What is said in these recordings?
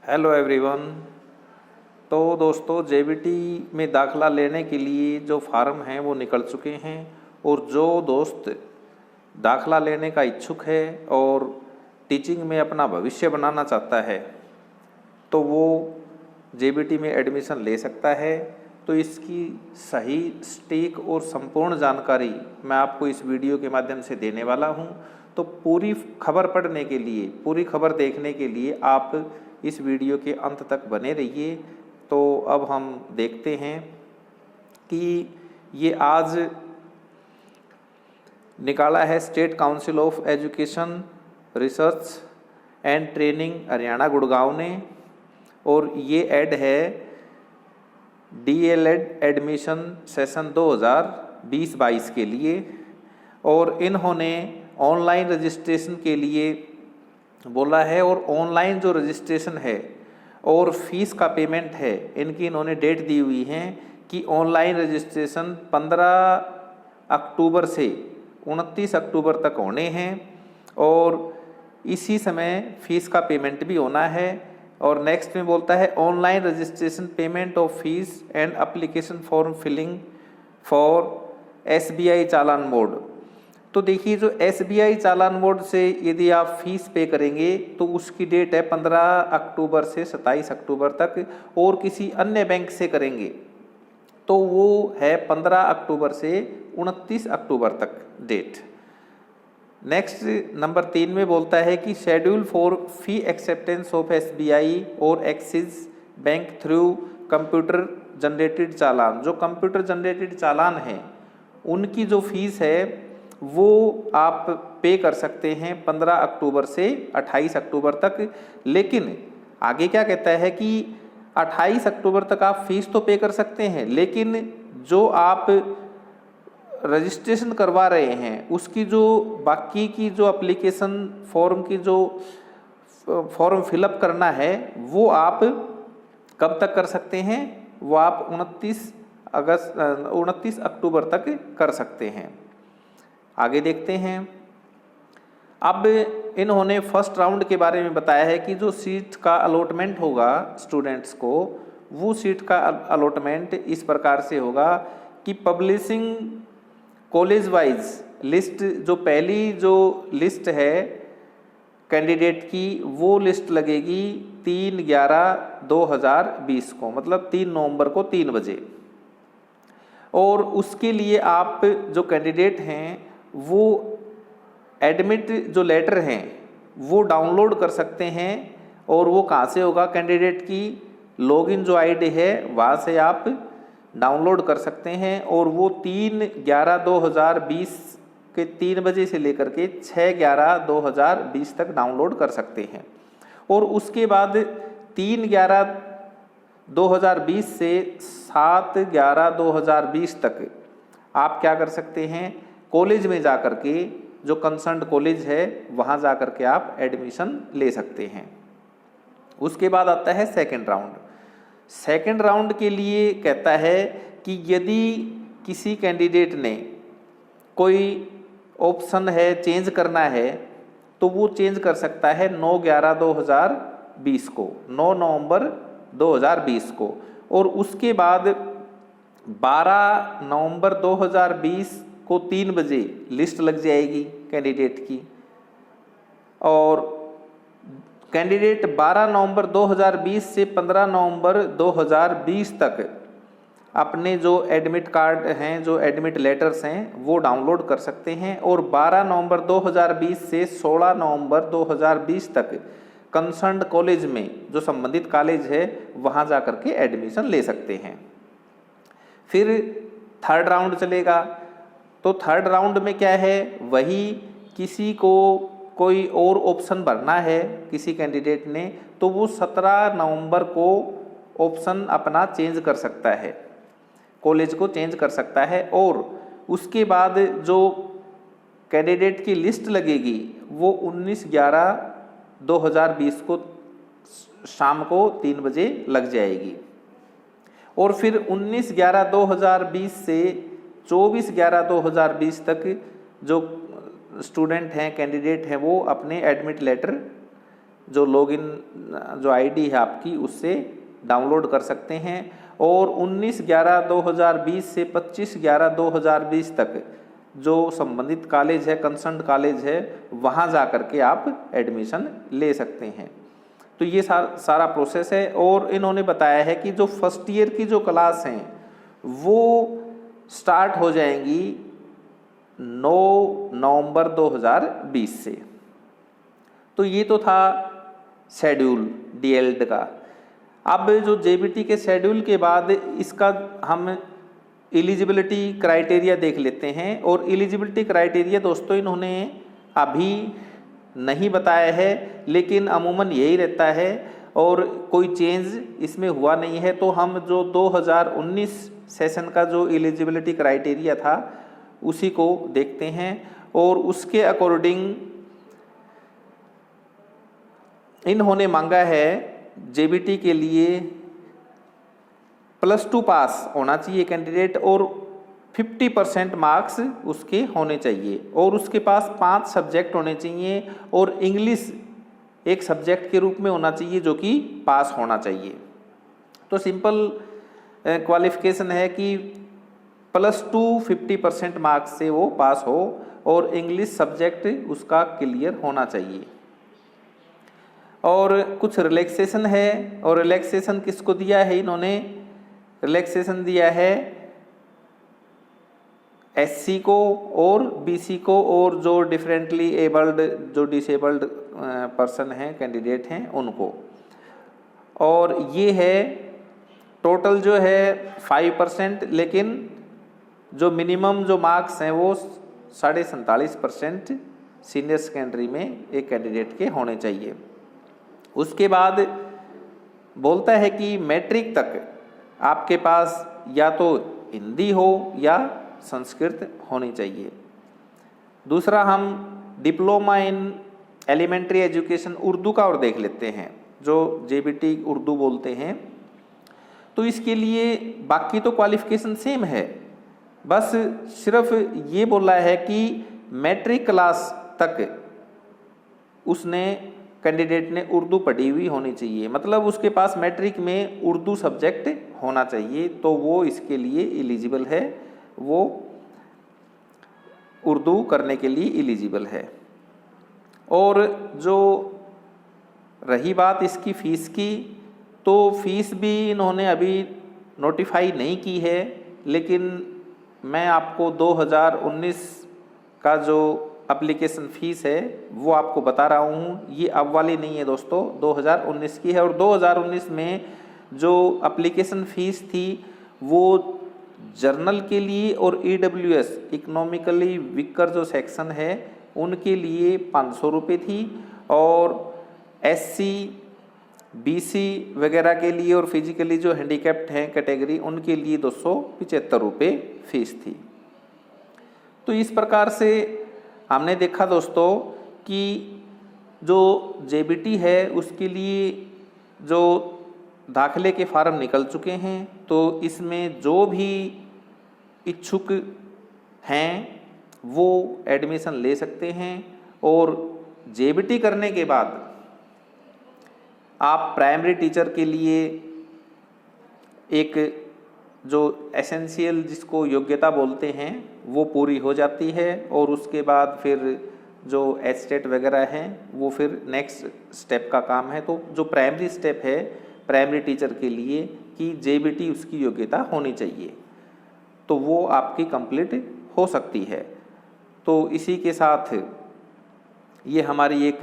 Hello everyone. तो दोस्तों JBT में दाखला लेने के लिए जो फार्म हैं वो निकल चुके हैं और जो दोस्त दाखला लेने का इच्छुक है और टीचिंग में अपना भविष्य बनाना चाहता है तो वो जेबीटी में एडमिशन ले सकता है। तो इसकी सही सटीक और संपूर्ण जानकारी मैं आपको इस वीडियो के माध्यम से देने वाला हूँ। तो पूरी खबर पढ़ने के लिए, पूरी खबर देखने के लिए आप इस वीडियो के अंत तक बने रहिए। तो अब हम देखते हैं कि ये आज निकाला है state council of education research and training Haryana Gurgaon ने, और ये ऐड है डीएलएड एडमिशन सेशन 2020-22 के लिए। और इन्होंने ऑनलाइन रजिस्ट्रेशन के लिए बोला है, और ऑनलाइन जो रजिस्ट्रेशन है और फीस का पेमेंट है इनकी इन्होंने डेट दी हुई है कि ऑनलाइन रजिस्ट्रेशन 15 अक्टूबर से 29 अक्टूबर तक होने हैं और इसी समय फीस का पेमेंट भी होना है। और नेक्स्ट में बोलता है online registration payment of fees and application form filling for SBI challan mode. तो देखिए, जो एसबीआई चालान मोड से यदि आप फीस पे करेंगे तो उसकी डेट है 15 अक्टूबर से 27 अक्टूबर तक, और किसी अन्य बैंक से करेंगे तो वो है 15 अक्टूबर से 29 अक्टूबर तक डेट। नेक्स्ट नंबर 3 में बोलता है कि schedule for fee acceptance of SBI और Axis bank through computer generated challan. जो कंप्यूटर जनरेटेड चालान है उनकी जो फीस है वो आप पे कर सकते हैं 15 अक्टूबर से 28 अक्टूबर तक। लेकिन आगे क्या कहता है कि 28 अक्टूबर तक आप फीस तो पे कर सकते हैं, लेकिन जो आप रजिस्ट्रेशन करवा रहे हैं उसकी जो बाकी की जो एप्लीकेशन फॉर्म की जो फॉर्म फिलअप करना है वो आप कब तक कर सकते हैं? वो आप 29 अक्टूबर तक कर सकते हैं। आगे देखते हैं। अब इन्होंने फर्स्ट राउंड के बारे में बताया है कि जो सीट का अलॉटमेंट होगा स्टूडेंट्स को, वो सीट का अलॉटमेंट इस प्रकार से होगा कि पब्लिशिंग कॉलेज वाइज लिस्ट, जो पहली जो लिस्ट है कैंडिडेट की वो लिस्ट लगेगी 3/11/2020 को, मतलब 3 नवंबर को 3 बजे। और उसके लिए आप जो कैंडिडेट हैं वो एडमिट जो लेटर हैं वो डाउनलोड कर सकते हैं। और वो कहाँ से होगा? कैंडिडेट की लॉगिन जो आईडी है वहाँ से आप डाउनलोड कर सकते हैं। और वो 3/11/2020 के 3 बजे से लेकर के 6/11/2020 तक डाउनलोड कर सकते हैं। और उसके बाद 3/11/2020 से 7/11/2020 तक आप क्या कर सकते हैं? कॉलेज में जा कर के, जो कंसर्न्ड कॉलेज है वहाँ जा कर के आप एडमिशन ले सकते हैं। उसके बाद आता है सेकंड राउंड। सेकंड राउंड के लिए कहता है कि यदि किसी कैंडिडेट ने कोई ऑप्शन है चेंज करना है तो वो चेंज कर सकता है 9/11/2020 को, 9 नवंबर 2020 को। और उसके बाद 12 नवंबर 2020 को 3 बजे लिस्ट लग जाएगी कैंडिडेट की। और कैंडिडेट 12 नवंबर 2020 से 15 नवंबर 2020 तक अपने जो एडमिट कार्ड हैं, जो एडमिट लेटर्स हैं वो डाउनलोड कर सकते हैं। और 12 नवंबर 2020 से 16 नवंबर 2020 तक कंसर्न्ड कॉलेज में, जो संबंधित कॉलेज है वहाँ जा कर के एडमिशन ले सकते हैं। फिर थर्ड राउंड चलेगा। तो थर्ड राउंड में क्या है? वही किसी को कोई और ऑप्शन भरना है किसी कैंडिडेट ने तो वो 17 नवंबर को ऑप्शन अपना चेंज कर सकता है, कॉलेज को चेंज कर सकता है। और उसके बाद जो कैंडिडेट की लिस्ट लगेगी वो 19/11/2020 को शाम को 3 बजे लग जाएगी। और फिर 19/11/2020 से 24/11/2020 तक जो स्टूडेंट हैं, कैंडिडेट हैं, वो अपने एडमिट लेटर जो लॉगिन जो आईडी है आपकी उससे डाउनलोड कर सकते हैं। और 19/11/2020 से 25/11/2020 तक जो संबंधित कॉलेज है, कंसर्न कॉलेज है, वहाँ जा कर के आप एडमिशन ले सकते हैं। तो ये सारा प्रोसेस है। और इन्होंने बताया है कि जो फर्स्ट ईयर की जो क्लास हैं वो स्टार्ट हो जाएंगी 9 नवंबर 2020 से। तो ये तो था शेड्यूल डीएलएड का। अब जो जेबीटी के शेड्यूल के बाद इसका हम एलिजिबिलिटी क्राइटेरिया देख लेते हैं। और एलिजिबिलिटी क्राइटेरिया दोस्तों इन्होंने अभी नहीं बताया है, लेकिन अमूमन यही रहता है और कोई चेंज इसमें हुआ नहीं है। तो हम जो 2019 सेशन का जो एलिजिबिलिटी क्राइटेरिया था उसी को देखते हैं। और उसके अकॉर्डिंग इन्होंने मांगा है जेबीटी के लिए +2 पास होना चाहिए कैंडिडेट और 50% मार्क्स उसके होने चाहिए और उसके पास 5 सब्जेक्ट होने चाहिए और इंग्लिश एक सब्जेक्ट के रूप में होना चाहिए जो कि पास होना चाहिए। तो सिंपल क्वालिफिकेशन है कि +2 50% मार्क्स से वो पास हो और इंग्लिश सब्जेक्ट उसका क्लियर होना चाहिए। और कुछ रिलैक्सेशन है। और रिलैक्सेशन किसको दिया है इन्होंने? रिलैक्सेशन दिया है एससी को और बीसी को और जो डिफरेंटली एबल्ड जो डिसेबल्ड पर्सन हैं, कैंडिडेट हैं, उनको। और ये है टोटल जो है 5%, लेकिन जो मिनिमम जो मार्क्स हैं वो 47.5% सीनियर सेकेंडरी में एक कैंडिडेट के होने चाहिए। उसके बाद बोलता है कि मैट्रिक तक आपके पास या तो हिंदी हो या संस्कृत होनी चाहिए। दूसरा हम diploma in elementary education Urdu का और देख लेते हैं, जो जेबीटी उर्दू बोलते हैं। तो इसके लिए बाकी तो क्वालिफिकेशन सेम है, बस सिर्फ ये बोला है कि मैट्रिक क्लास तक उसने कैंडिडेट ने उर्दू पढ़ी हुई होनी चाहिए, मतलब उसके पास मैट्रिक में उर्दू सब्जेक्ट होना चाहिए, तो वो इसके लिए एलिजिबल है, वो उर्दू करने के लिए एलिजिबल है। और जो रही बात इसकी फ़ीस की, तो फीस भी इन्होंने अभी नोटिफाई नहीं की है, लेकिन मैं आपको 2019 का जो एप्लीकेशन फ़ीस है वो आपको बता रहा हूँ। ये अब वाली नहीं है दोस्तों, 2019 की है। और 2019 में जो एप्लीकेशन फ़ीस थी वो जर्नल के लिए और ईडब्ल्यूएस इकोनॉमिकली वीकर जो सेक्शन है उनके लिए 500 रुपये थी, और एससी बीसी वगैरह के लिए और फिजिकली जो हैंडीकैप्ड हैं कैटेगरी उनके लिए 275 रुपये फीस थी। तो इस प्रकार से हमने देखा दोस्तों कि जो जेबीटी है उसके लिए जो दाखिले के फार्म निकल चुके हैं, तो इसमें जो भी इच्छुक हैं वो एडमिशन ले सकते हैं। और जेबीटी करने के बाद आप प्राइमरी टीचर के लिए एक जो एसेंशियल जिसको योग्यता बोलते हैं वो पूरी हो जाती है, और उसके बाद फिर जो एस्टेट वगैरह हैं वो फिर नेक्स्ट स्टेप का काम है। तो जो प्राइमरी स्टेप है प्राइमरी टीचर के लिए कि जेबीटी उसकी योग्यता होनी चाहिए, तो वो आपकी कंप्लीट हो सकती है। तो इसी के साथ ये हमारी एक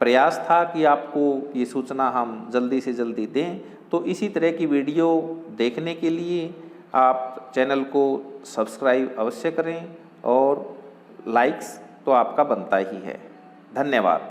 प्रयास था कि आपको ये सूचना हम जल्दी से जल्दी दें। तो इसी तरह की वीडियो देखने के लिए आप चैनल को सब्सक्राइब अवश्य करें, और लाइक्स तो आपका बनता ही है। धन्यवाद।